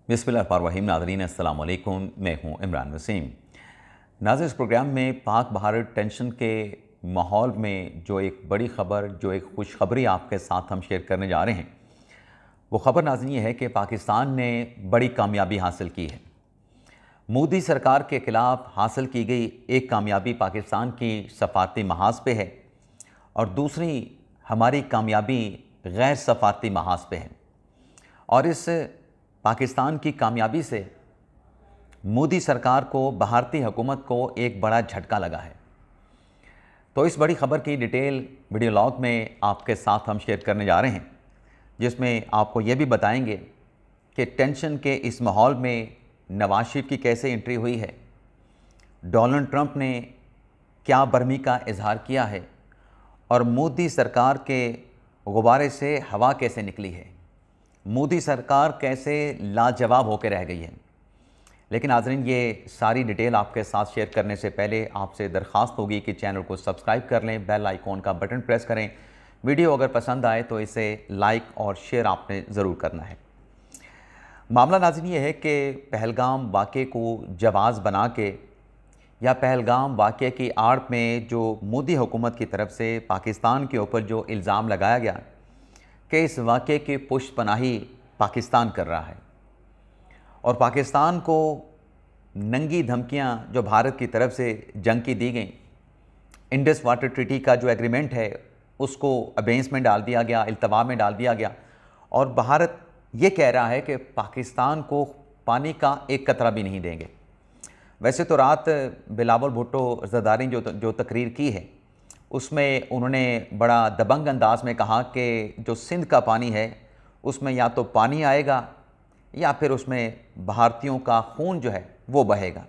बिस्मिल्लाहिर्रहमानिर्रहीम। नाज़रीन अस्सलाम वालेकुम, मैं हूँ इमरान वसीम। नाज़रीन, इस प्रोग्राम में पाक भारत टेंशन के माहौल में जो एक बड़ी ख़बर, जो एक खुशखबरी आपके साथ हम शेयर करने जा रहे हैं, वो ख़बर नाज़रीन ये है कि पाकिस्तान ने बड़ी कामयाबी हासिल की है। मोदी सरकार के ख़िलाफ़ हासिल की गई एक कामयाबी पाकिस्तान की सफ़ारती महाज पे है और दूसरी हमारी कामयाबी गैर सफ़ारती महाज पे है। और इस पाकिस्तान की कामयाबी से मोदी सरकार को, भारतीय हुकूमत को एक बड़ा झटका लगा है। तो इस बड़ी ख़बर की डिटेल वीडियो लॉग में आपके साथ हम शेयर करने जा रहे हैं, जिसमें आपको ये भी बताएंगे कि टेंशन के इस माहौल में नवाज शरीफ की कैसे एंट्री हुई है, डोनाल्ड ट्रंप ने क्या बरहमी का इजहार किया है और मोदी सरकार के गुब्बारे से हवा कैसे निकली है, मोदी सरकार कैसे लाजवाब होकर रह गई है। लेकिन नाज़रीन, ये सारी डिटेल आपके साथ शेयर करने से पहले आपसे दरख्वास्त होगी कि चैनल को सब्सक्राइब कर लें, बेल आइकॉन का बटन प्रेस करें। वीडियो अगर पसंद आए तो इसे लाइक और शेयर आपने ज़रूर करना है। मामला नाज़रीन ये है कि पहलगाम वाक़े को जवाज़ बना के या पहलगाम वाक़े की आड़ में जो मोदी हुकूमत की तरफ से पाकिस्तान के ऊपर जो इल्ज़ाम लगाया गया कि इस वाक़े की पुष्टपनाही पाकिस्तान कर रहा है और पाकिस्तान को नंगी धमकियां जो भारत की तरफ से जंग की दी गई, इंडस वाटर ट्रीटी का जो एग्रीमेंट है उसको अबेंस में डाल दिया गया, इल्तवा में डाल दिया गया और भारत ये कह रहा है कि पाकिस्तान को पानी का एक कतरा भी नहीं देंगे। वैसे तो रात बिलावल भुट्टो ज़रदारी जो तकरीर की है उसमें उन्होंने बड़ा दबंग अंदाज में कहा कि जो सिंध का पानी है उसमें या तो पानी आएगा या फिर उसमें भारतीयों का खून जो है वो बहेगा।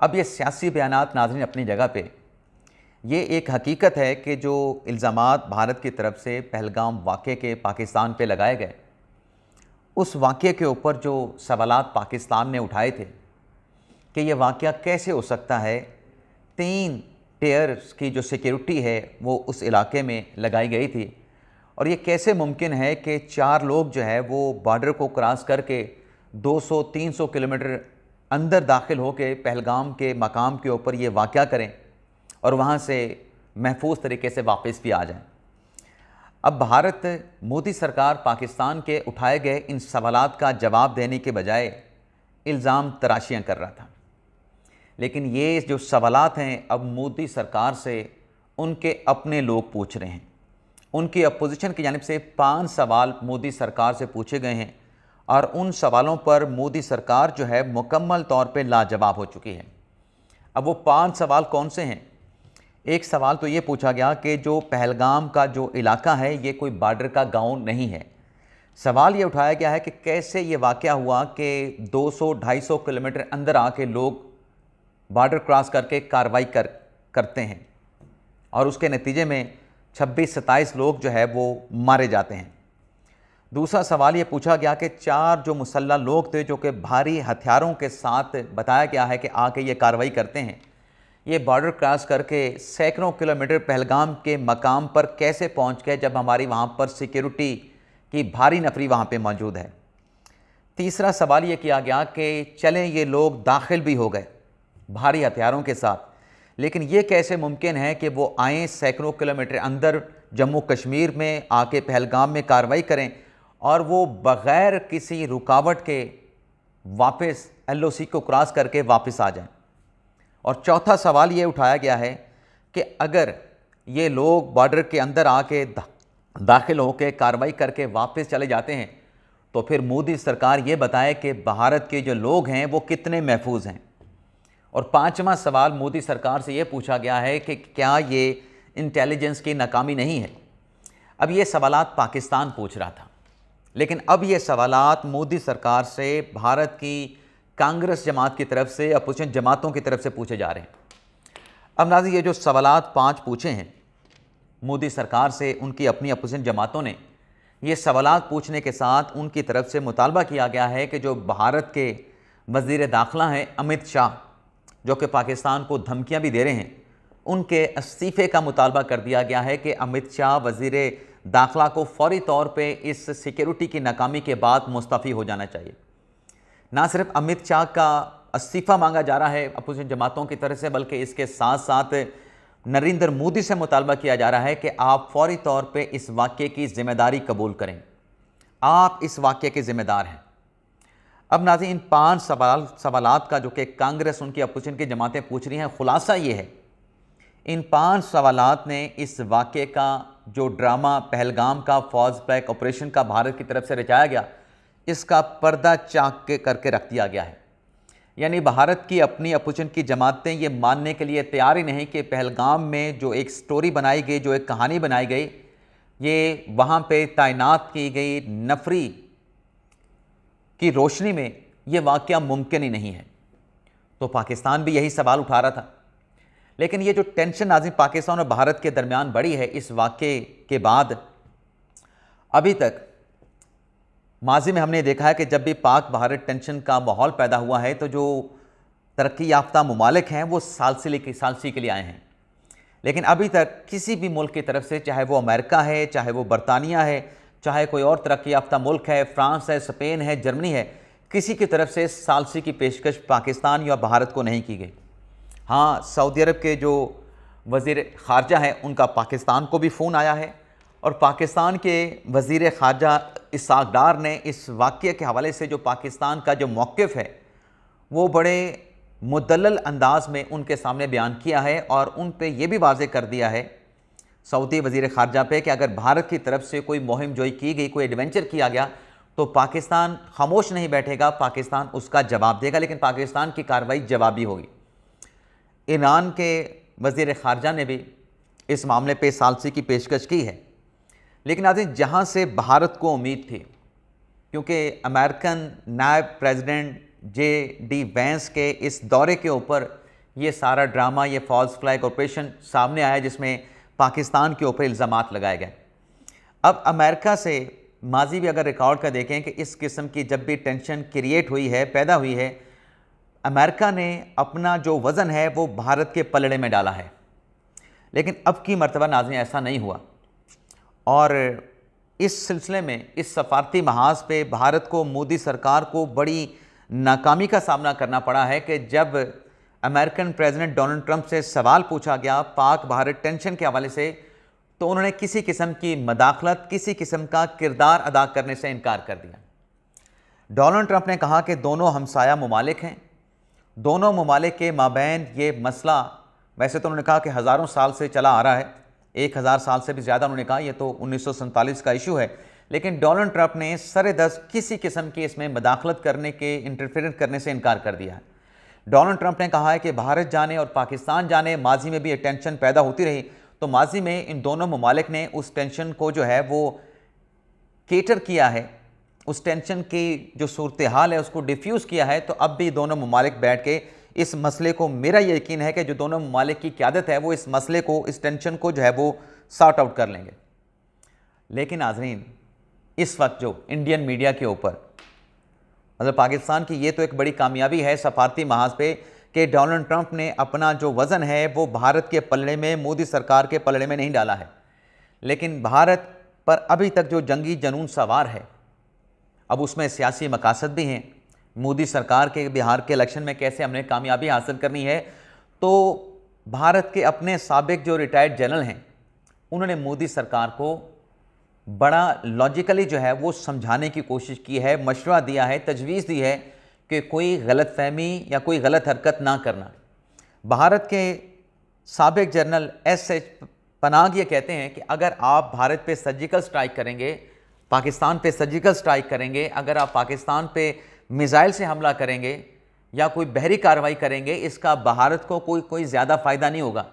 अब ये सियासी बयानात नाज़रीन अपनी जगह पे, ये एक हकीकत है कि जो इल्ज़ामात भारत की तरफ से पहलगाम वाक़े के पाकिस्तान पे लगाए गए, उस वाक़े के ऊपर जो सवालात पाकिस्तान ने उठाए थे कि ये वाक़या कैसे हो सकता है, 3 टेयर्स की जो सिक्योरिटी है वो उस इलाके में लगाई गई थी और ये कैसे मुमकिन है कि 4 लोग जो है वो बॉर्डर को क्रॉस करके 200-300 किलोमीटर अंदर दाखिल होकर पहलगाम के मकाम के ऊपर ये वाक़या करें और वहाँ से महफूज तरीके से वापस भी आ जाएं। अब भारत, मोदी सरकार पाकिस्तान के उठाए गए इन सवालात का जवाब देने के बजाय इल्ज़ाम तराशियाँ कर रहा था। लेकिन ये जो सवालात हैं अब मोदी सरकार से उनके अपने लोग पूछ रहे हैं। उनकी अपोजिशन की जानिब से 5 सवाल मोदी सरकार से पूछे गए हैं और उन सवालों पर मोदी सरकार जो है मुकम्मल तौर पे लाजवाब हो चुकी है। अब वो 5 सवाल कौन से हैं? एक सवाल तो ये पूछा गया कि जो पहलगाम का जो इलाका है ये कोई बॉर्डर का गाँव नहीं है। सवाल ये उठाया गया है कि कैसे ये वाक़या हुआ कि 200-250 किलोमीटर अंदर आके लोग बॉर्डर क्रॉस करके कार्रवाई करते हैं और उसके नतीजे में 26-27 लोग जो है वो मारे जाते हैं। दूसरा सवाल ये पूछा गया कि 4 जो मुसल्लह लोग थे जो कि भारी हथियारों के साथ बताया गया है कि आके ये कार्रवाई करते हैं, ये बॉर्डर क्रॉस करके सैकड़ों किलोमीटर पहलगाम के मकाम पर कैसे पहुंच गए जब हमारी वहाँ पर सिक्योरिटी की भारी नफरी वहाँ पे मौजूद है। तीसरा सवाल ये किया गया कि चलें ये लोग दाखिल भी हो गए भारी हथियारों के साथ, लेकिन ये कैसे मुमकिन है कि वो आएँ सैकड़ों किलोमीटर अंदर जम्मू कश्मीर में आके पहलगाम में कार्रवाई करें और वो बग़ैर किसी रुकावट के वापस LOC को क्रॉस करके वापस आ जाएं। और चौथा सवाल ये उठाया गया है कि अगर ये लोग बॉर्डर के अंदर आके दाखिल होकर कार्रवाई करके वापस चले जाते हैं तो फिर मोदी सरकार ये बताए कि भारत के जो लोग हैं वो कितने महफूज हैं। और 5वां सवाल मोदी सरकार से ये पूछा गया है कि क्या ये इंटेलिजेंस की नाकामी नहीं है। अब ये सवालात पाकिस्तान पूछ रहा था, लेकिन अब ये सवालात मोदी सरकार से भारत की कांग्रेस जमात की तरफ से, अपोजिशन जमातों की तरफ से पूछे जा रहे हैं। अब नाज़रीन, ये जो सवालात 5 पूछे हैं मोदी सरकार से, उनकी अपनी अपोजिशन जमातों ने ये सवालात पूछने के साथ उनकी तरफ से मुतालबा किया गया है कि जो भारत के वज़ीर दाखिला हैं अमित शाह, जो कि पाकिस्तान को धमकियां भी दे रहे हैं, उनके इस्तीफ़े का मुतालबा कर दिया गया है कि अमित शाह वज़ीर दाखिला को फौरी तौर पे इस सिक्योरिटी की नाकामी के बाद मुस्तफ़ी हो जाना चाहिए। ना सिर्फ अमित शाह का इस्तीफ़ा मांगा जा रहा है अपोजिशन जमातों की तरफ से, बल्कि इसके साथ साथ नरेंद्र मोदी से मुतालबा किया जा रहा है कि आप फौरी तौर पे इस वाक़ये की ज़िम्मेदारी कबूल करें, आप इस वाक़ये के ज़िम्मेदार हैं। अब नाज़रीन, इन 5 सवालात का जो कि कांग्रेस उनकी अपोजिशन की जमातें पूछ रही हैं, खुलासा ये है, इन 5 सवालात ने इस वाक़ये का जो ड्रामा पहलगाम का फौज ब्लैक ऑपरेशन का भारत की तरफ से रचाया गया, इसका पर्दा चाक के करके रख दिया गया है। यानी भारत की अपनी अपोजिशन की जमातें ये मानने के लिए तैयार ही नहीं कि पहलगाम में जो एक स्टोरी बनाई गई, जो एक कहानी बनाई गई, ये वहाँ पे तैनात की गई नफरी की रोशनी में ये वाक़या मुमकिन ही नहीं है। तो पाकिस्तान भी यही सवाल उठा रहा था। लेकिन ये जो टेंशन नाज़रीन पाकिस्तान और भारत के दरमियान बढ़ी है इस वाक़ये के बाद, अभी तक माजी में हमने देखा है कि जब भी पाक भारत टेंशन का माहौल पैदा हुआ है तो जो तरक्की याफ्ता ममालिक हैं वो सालसी के लिए आए हैं। लेकिन अभी तक किसी भी मुल्क की तरफ से, चाहे वो अमेरिका है, चाहे वो बरतानिया है, चाहे कोई और तरक्की याफ्ता मुल्क है, फ्रांस है, स्पेन है, जर्मनी है, किसी की तरफ से सालसी की पेशकश पाकिस्तान या भारत को नहीं की गई। हाँ, सऊदी अरब के जो वज़ीर ख़ारजा हैं उनका पाकिस्तान को भी फ़ोन आया है और पाकिस्तान के वज़ीर ख़ारजा इसहाक़ डार ने इस वाक़ये के हवाले से जो पाकिस्तान का जो मौक़िफ़ है वो बड़े मुदल्लल अंदाज़ में उनके सामने बयान किया है और उन पे ये भी वाज़ेह कर दिया है सऊदी वज़ीर ख़ारजा पे कि अगर भारत की तरफ से कोई मुहिम जोई की गई, कोई एडवेंचर किया गया तो पाकिस्तान खामोश नहीं बैठेगा, पाकिस्तान उसका जवाब देगा, लेकिन पाकिस्तान की कार्रवाई जवाबी होगी। ईरान के वज़ीर ख़ारजा ने भी इस मामले पे सालसी की पेशकश की है। लेकिन नाज़रीन, जहाँ से भारत को उम्मीद थी, क्योंकि अमेरिकन नायब प्रेसिडेंट J.D. वैंस के इस दौरे के ऊपर ये सारा ड्रामा, ये फॉल्स फ्लैग ऑपरेशन सामने आया जिसमें पाकिस्तान के ऊपर इल्ज़ामात लगाए गए। अब अमेरिका से माजी भी अगर रिकॉर्ड का देखें कि इस किस्म की जब भी टेंशन क्रिएट हुई है, पैदा हुई है, अमेरिका ने अपना जो वज़न है वो भारत के पलड़े में डाला है। लेकिन अब की मर्तबा नाज़रीन ऐसा नहीं हुआ और इस सिलसिले में इस सफारती महाज पे भारत को, मोदी सरकार को बड़ी नाकामी का सामना करना पड़ा है कि जब अमेरिकन प्रेसिडेंट डोनाल्ड ट्रंप से सवाल पूछा गया पाक भारत टेंशन के हवाले से तो उन्होंने किसी किस्म की मदाखलत, किसी किस्म का किरदार अदा करने से इनकार कर दिया। डोनाल्ड ट्रंप ने कहा कि दोनों हमसाया ममालिक हैं, दोनों ममालिक के माबैन ये मसला, वैसे तो उन्होंने कहा कि हज़ारों साल से चला आ रहा है, 1000 साल से भी ज़्यादा उन्होंने कहा, ये तो 1947 का इशू है, लेकिन डोनाल्ड ट्रंप ने सरेदस्त किसी किस्म की इसमें मदाखलत करने के, इंटरफेरेंस करने से इनकार कर दिया है। डोनाल्ड ट्रंप ने कहा है कि भारत जाने और पाकिस्तान जाने, माजी में भी ये टेंशन पैदा होती रही, तो माजी में इन दोनों ममालिक ने उस टेंशन को जो है वो केटर किया है, उस टेंशन की जो सूरत हाल है उसको डिफ्यूज़ किया है। तो अब भी दोनों ममालिक बैठ के इस मसले को, मेरा यकीन है कि जो दोनों ममालिक की क़यादत है वो इस मसले को, इस टेंशन को जो है वो सॉर्ट आउट कर लेंगे। लेकिन नाज़रीन, इस वक्त जो इंडियन मीडिया के ऊपर, मतलब पाकिस्तान की ये तो एक बड़ी कामयाबी है सफारती महाज पे कि डोनाल्ड ट्रंप ने अपना जो वज़न है वो भारत के पलड़े में, मोदी सरकार के पलड़े में नहीं डाला है। लेकिन भारत पर अभी तक जो जंगी जनून सवार है, अब उसमें सियासी मकासद भी हैं। मोदी सरकार के बिहार के इलेक्शन में कैसे हमने कामयाबी हासिल करनी है, तो भारत के अपने साबिक जो रिटायर्ड जनरल हैं उन्होंने मोदी सरकार को बड़ा लॉजिकली जो है वो समझाने की कोशिश की है, मशवरा दिया है, तजवीज़ दी है कि कोई गलतफहमी या कोई गलत हरकत ना करना। भारत के साबिक जनरल S.H. पनाग ये कहते हैं कि अगर आप भारत पे सर्जिकल स्ट्राइक करेंगे, पाकिस्तान पे सर्जिकल स्ट्राइक करेंगे, अगर आप पाकिस्तान पे मिसाइल से हमला करेंगे या कोई बहरी कार्रवाई करेंगे, इसका भारत को कोई ज़्यादा फ़ायदा नहीं होगा।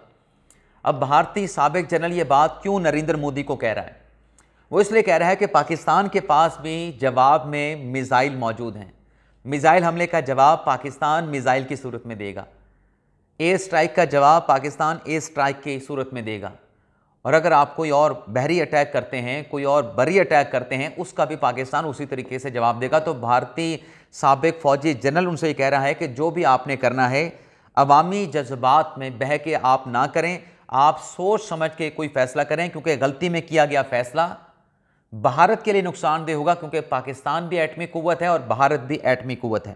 अब भारतीय साबिक जनरल ये बात क्यों नरेंद्र मोदी को कह रहा है? वो इसलिए कह रहा है कि पाकिस्तान के पास भी जवाब में मिसाइल मौजूद हैं। मिसाइल हमले का जवाब पाकिस्तान मिसाइल की सूरत में देगा, एयर स्ट्राइक का जवाब पाकिस्तान एयर स्ट्राइक की सूरत में देगा, और अगर आप कोई और बहरी अटैक करते हैं, कोई और बरी अटैक करते हैं, उसका भी पाकिस्तान उसी तरीके से जवाब देगा। तो भारतीय साबिक फौजी जनरल उनसे ये कह रहा है कि जो भी आपने करना है अवामी जज्बात में बह के आप ना करें, आप सोच समझ के कोई फ़ैसला करें, क्योंकि गलती में किया गया फ़ैसला भारत के लिए नुकसानदेह होगा, क्योंकि पाकिस्तान भी एटमी कुव्वत है और भारत भी एटमी कुव्वत है।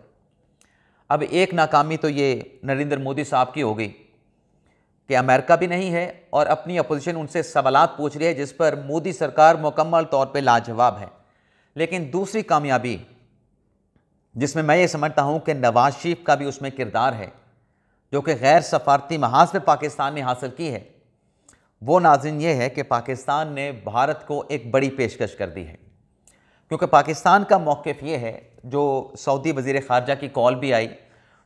अब एक नाकामी तो ये नरेंद्र मोदी साहब की हो गई कि अमेरिका भी नहीं है और अपनी अपोजिशन उनसे सवालात पूछ रही है, जिस पर मोदी सरकार मुकम्मल तौर पे लाजवाब है। लेकिन दूसरी कामयाबी जिसमें मैं ये समझता हूँ कि नवाज शरीफ का भी उसमें किरदार है, जो कि गैर सफारती महाज पे पाकिस्तान ने हासिल की है, वो नाज़रीन ये है कि पाकिस्तान ने भारत को एक बड़ी पेशकश कर दी है। क्योंकि पाकिस्तान का मौक़िफ़ ये है, जो सऊदी वज़ीर ख़ारजा की कॉल भी आई,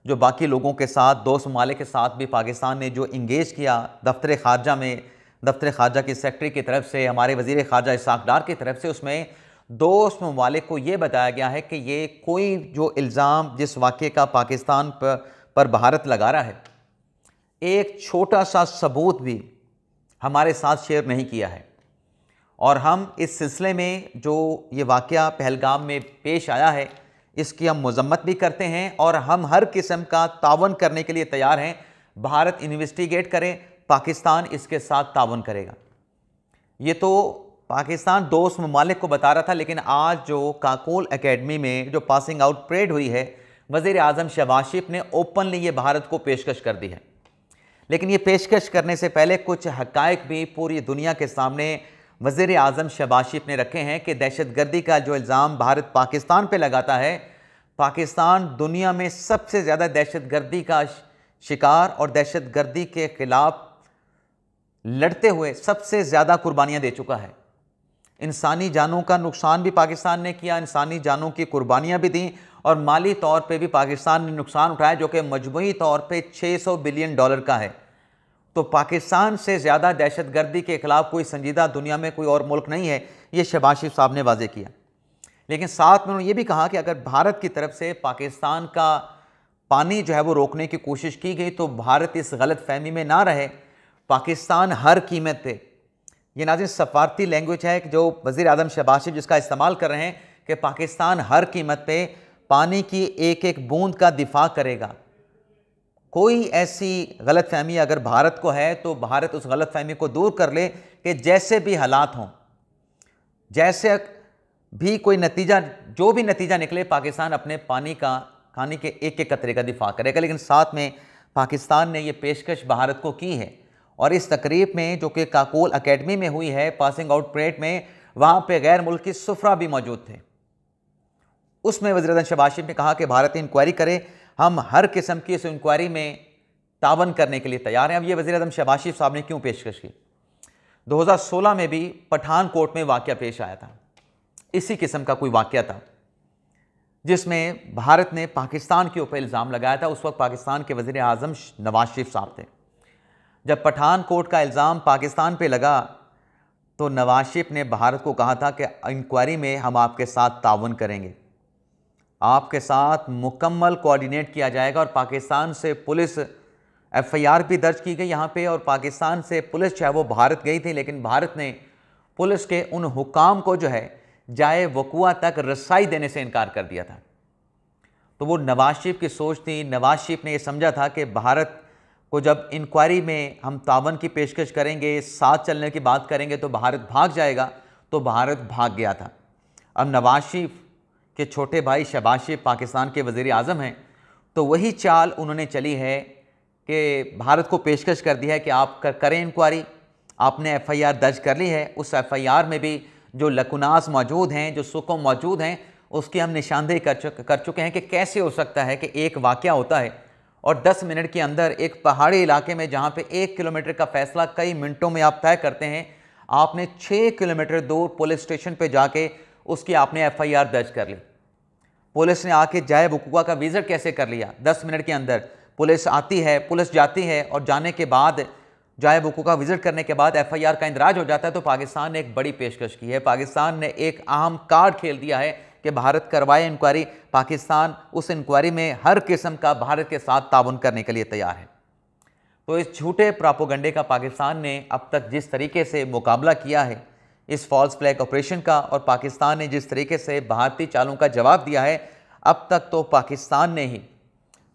जो बाकी लोगों के साथ, दोस्त ममालिक के साथ भी पाकिस्तान ने जो इंगेज किया दफ्तर ख़ारजा में, दफ्तर ख़ारजा की सेक्रेटरी की तरफ से, हमारे वज़ीर ख़ारजा इसाक़ डार की तरफ से, उसमें दोस्त ममालिक को ये बताया गया है कि ये कोई जो इल्ज़ाम जिस वाक़े का पाकिस्तान पर भारत लगा रहा है, एक छोटा सा सबूत भी हमारे साथ शेयर नहीं किया है। और हम इस सिलसिले में जो ये वाक़या पहलगाम में पेश आया है, इसकी हम मज़म्मत भी करते हैं और हम हर किस्म का तावन करने के लिए तैयार हैं। भारत इन्वेस्टिगेट करे, पाकिस्तान इसके साथ तावन करेगा। ये तो पाकिस्तान दोस्त ममालिक को बता रहा था, लेकिन आज जो काकोल एकेडमी में जो पासिंग आउट परेड हुई है, वज़ीर आज़म शहबाज शरीफ ने ओपनली ये भारत को पेशकश कर दी है। लेकिन ये पेशकश करने से पहले कुछ हक़ाइक़ भी पूरी दुनिया के सामने वज़ीर आज़म शहबाज शरीफ ने रखे हैं कि दहशतगर्दी का जो इल्ज़ाम भारत पाकिस्तान पे लगाता है, पाकिस्तान दुनिया में सबसे ज़्यादा दहशतगर्दी का शिकार और दहशतगर्दी के ख़िलाफ़ लड़ते हुए सबसे ज़्यादा कुर्बानियाँ दे चुका है। इंसानी जानों का नुकसान भी पाकिस्तान ने किया, इंसानी जानों की कुर्बानियाँ भी दी और माली तौर पे भी पाकिस्तान ने नुकसान उठाया, जो कि मजमूई तौर पे $600 बिलियन का है। तो पाकिस्तान से ज़्यादा दहशतगर्दी के ख़िलाफ़ कोई संजीदा दुनिया में कोई और मुल्क नहीं है, ये शहबाज शरीफ साहब ने वाज़ेह किया। लेकिन साथ में उन्होंने ये भी कहा कि अगर भारत की तरफ से पाकिस्तान का पानी जो है वो रोकने की कोशिश की गई तो भारत इस गलत फहमी में ना रहे, पाकिस्तान हर कीमत पे, ये नाज़रीन सफारती लैंग्वेज है जो वज़ीर आज़म शहबाज शरीफ जिसका इस्तेमाल कर रहे हैं कि पाकिस्तान हर कीमत पे पानी की एक एक बूंद का दिफा करेगा। कोई ऐसी गलत फहमी अगर भारत को है तो भारत उस गलत फहमी को दूर कर ले कि जैसे भी हालात हों, जैसे भी कोई नतीजा, जो भी नतीजा निकले, पाकिस्तान अपने पानी का, खाने के एक एक कतरे का दिफा करेगा। लेकिन साथ में पाकिस्तान ने ये पेशकश भारत को की है और इस तकरीब में जो कि काकोल एकेडमी में हुई है, पासिंग आउट परेड में, वहाँ पे गैर मुल्की सुफरा भी मौजूद थे। उसमें वज़ीर आज़म शहबाज शरीफ ने कहा कि भारत इंक्वायरी करे, हम हर किस्म की इस इंक्वायरी में तावन करने के लिए तैयार हैं। अब ये वज़ीर आज़म शहबाज शरीफ साहब ने क्यों पेशकश की? 2016 में भी पठानकोट में वाक़या पेश आया था, इसी किस्म का कोई वाक़या था जिसमें भारत ने पाकिस्तान के ऊपर इल्ज़ाम लगाया था। उस वक्त पाकिस्तान के वज़ीर आज़म नवाज शरीफ साहब थे। जब पठानकोट का इल्ज़ाम पाकिस्तान पे लगा तो नवाज शरीफ ने भारत को कहा था कि इंक्वायरी में हम आपके साथ तावन करेंगे, आपके साथ मुकम्मल कोऑर्डिनेट किया जाएगा। और पाकिस्तान से पुलिस FIR भी दर्ज की गई यहाँ पे, और पाकिस्तान से पुलिस चाहे वो भारत गई थी, लेकिन भारत ने पुलिस के उन हुकाम को जो है जाए वकुआ तक रसाई देने से इनकार कर दिया था। तो वो नवाज शरीफ की सोच थी। नवाज शरीफ ने ये समझा था कि भारत को जब इंक्वायरी में हम तावन की पेशकश करेंगे, साथ चलने की बात करेंगे तो भारत भाग जाएगा, तो भारत भाग गया था। अब नवाज शरीफ के छोटे भाई शहबाज शरीफ पाकिस्तान के वज़ीर आज़म हैं, तो वही चाल उन्होंने चली है कि भारत को पेशकश कर दी है कि आप करें इंक्वायरी। आपने FIR दर्ज कर ली है, उस FIR में भी जो लकुनास मौजूद हैं, जो सुकम मौजूद हैं, उसकी हम निशानदेही कर चुके हैं कि कैसे हो सकता है कि एक वाक़या होता है और 10 मिनट के अंदर एक पहाड़ी इलाके में जहाँ पे 1 किलोमीटर का फ़ैसला कई मिनटों में आप तय करते हैं, आपने 6 किलोमीटर दूर पुलिस स्टेशन पे जाके उसकी आपने FIR दर्ज कर ली। पुलिस ने आके जाए वकूआ का विज़िट कैसे कर लिया? 10 मिनट के अंदर पुलिस आती है, पुलिस जाती है और जाने के बाद जाए वकूआ का विज़िट करने के बाद FIR का इंदराज हो जाता है। तो पाकिस्तान ने एक बड़ी पेशकश की है, पाकिस्तान ने एक अहम कार्ड खेल दिया है कि भारत करवाए इंक्वायरी। पाकिस्तान उस इंक्वायरी में हर किस्म का भारत के साथ ताउन करने के लिए तैयार है। तो इस झूठे प्रोपेगेंडे का पाकिस्तान ने अब तक जिस तरीके से मुकाबला किया है इस फॉल्स फ्लैग ऑपरेशन का, और पाकिस्तान ने जिस तरीके से भारतीय चालों का जवाब दिया है, अब तक तो पाकिस्तान ने ही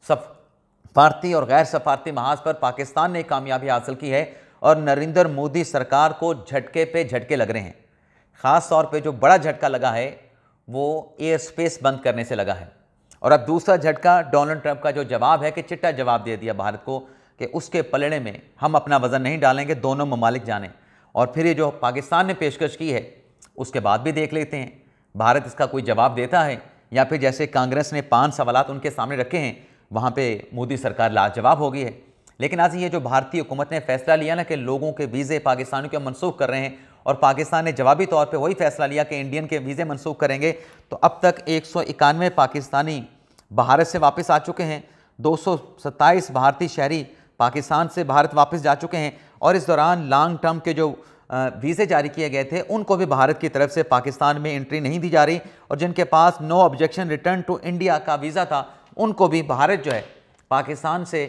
सफारती और गैर सफारती महाज पर पाकिस्तान ने कामयाबी हासिल की है और नरेंद्र मोदी सरकार को झटके पे झटके लग रहे हैं। ख़ास तौर पे जो बड़ा झटका लगा है वो एयर स्पेस बंद करने से लगा है। और अब दूसरा झटका डोनाल्ड ट्रंप का जो जवाब है कि चिट्टा जवाब दे दिया भारत को कि उसके पलड़े में हम अपना वज़न नहीं डालेंगे, दोनों ममालिक जाने। और फिर ये जो पाकिस्तान ने पेशकश की है उसके बाद भी देख लेते हैं भारत इसका कोई जवाब देता है या फिर जैसे कांग्रेस ने 5 सवालात उनके सामने रखे हैं वहाँ पे मोदी सरकार लाजवाब हो गई है। लेकिन आज ये जो भारतीय हुकूमत ने फैसला लिया ना कि लोगों के वीज़े पाकिस्तानियों के मनसूख कर रहे हैं और पाकिस्तान ने जवाबी तौर पे वही फैसला लिया कि इंडियन के वीज़े मनसूख करेंगे, तो अब तक 191 पाकिस्तानी भारत से वापस आ चुके हैं। 227 भारतीय शहरी पाकिस्तान से भारत वापस जा चुके हैं। और इस दौरान लॉन्ग टर्म के जो वीज़े जारी किए गए थे उनको भी भारत की तरफ से पाकिस्तान में एंट्री नहीं दी जा रही। और जिनके पास no objection return to India का वीज़ा था उनको भी भारत जो है पाकिस्तान से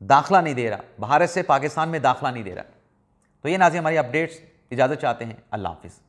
दाखिला नहीं दे रहा, भारत से पाकिस्तान में दाखिला नहीं दे रहा। तो ये नाज़रीन हमारी अपडेट्स, इजाज़त चाहते हैं। अल्लाह हाफिज़।